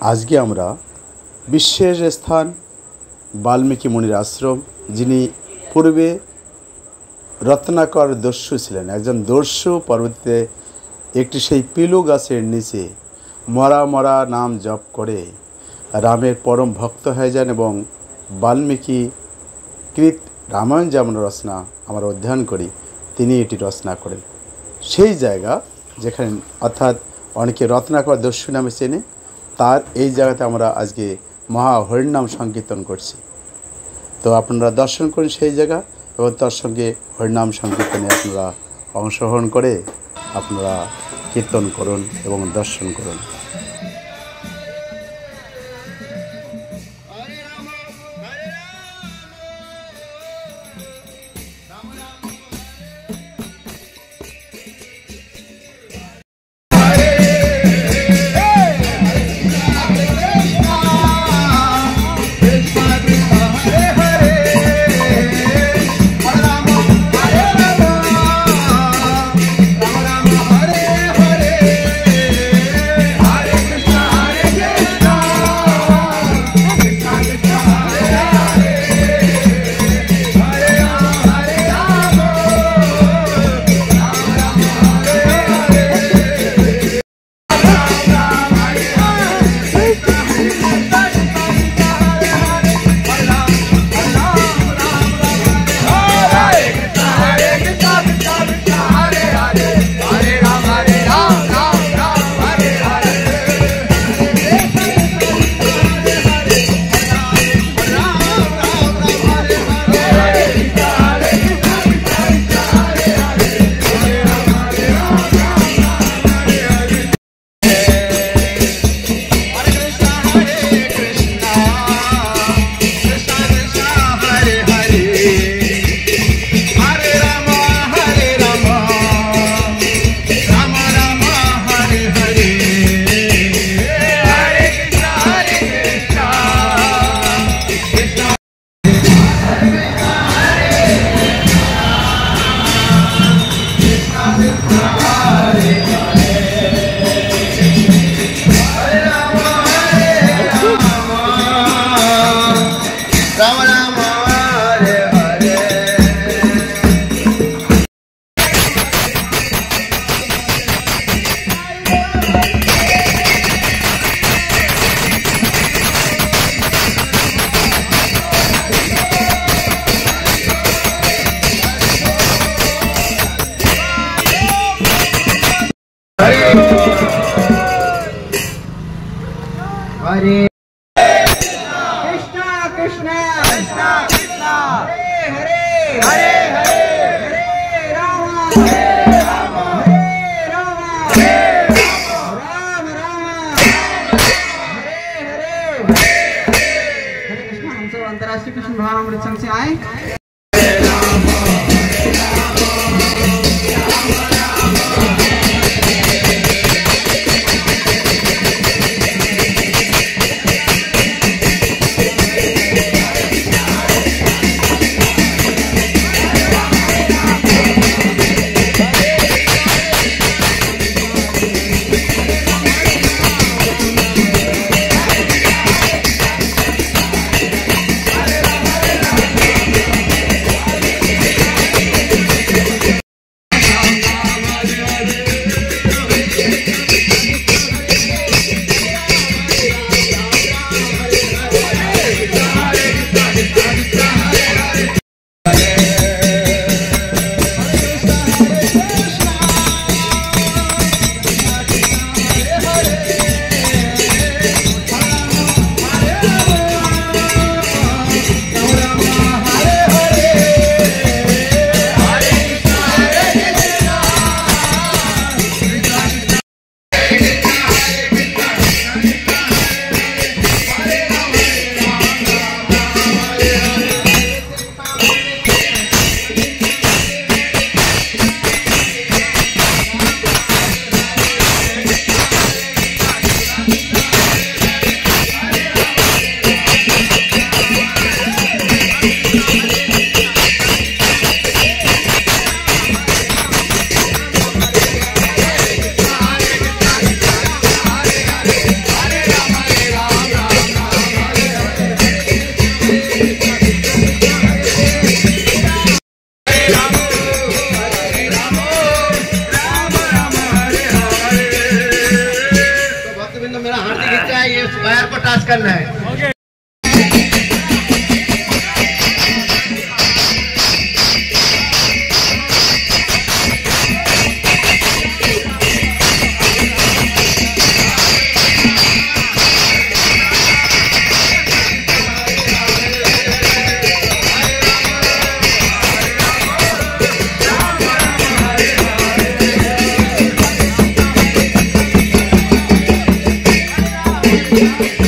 आज के आमरा विशेष स्थान वाल्मीकि मुनिर आश्रम जिनी पूर्वे रत्नाकर दस्यु छिलेन एकजन दस्यु पर्वते एकटी सेई पिलु गाछेर नीचे मरा मरा नाम जप करे रामेर परम भक्त हये जान एबं वाल्मीकि कृत रामायण जेमन रचना आमरा अध्ययन करी तिनी एटी रचना करेन सेई जायगा जेखाने अर्थात अनेके रत्नाकर दस्यु नामे चेने तार এই জায়গাতে আমরা আজকে মহা হরিনাম সংকীর্তন করছি। তো আপনারা দর্শন করুন সেই জায়গা এবং তার সঙ্গে হরিনাম সংকীর্তনে আপনারা অংশগ্রহণ করে আপনারা কীর্তন করুন এবং দর্শন করুন। हरे कृष्णा कृष्णा कृष्णा कृष्णा हरे हरे हरे हरे हरे राम हरे राम हरे राम हरे राम राम हरे हरे हरे कृष्णा। हम सब अंतर्राष्ट्रीय कृष्ण भावनामृत संघ से आए। मूर्ति खींचा है, ये वायर को टच करना है। Hare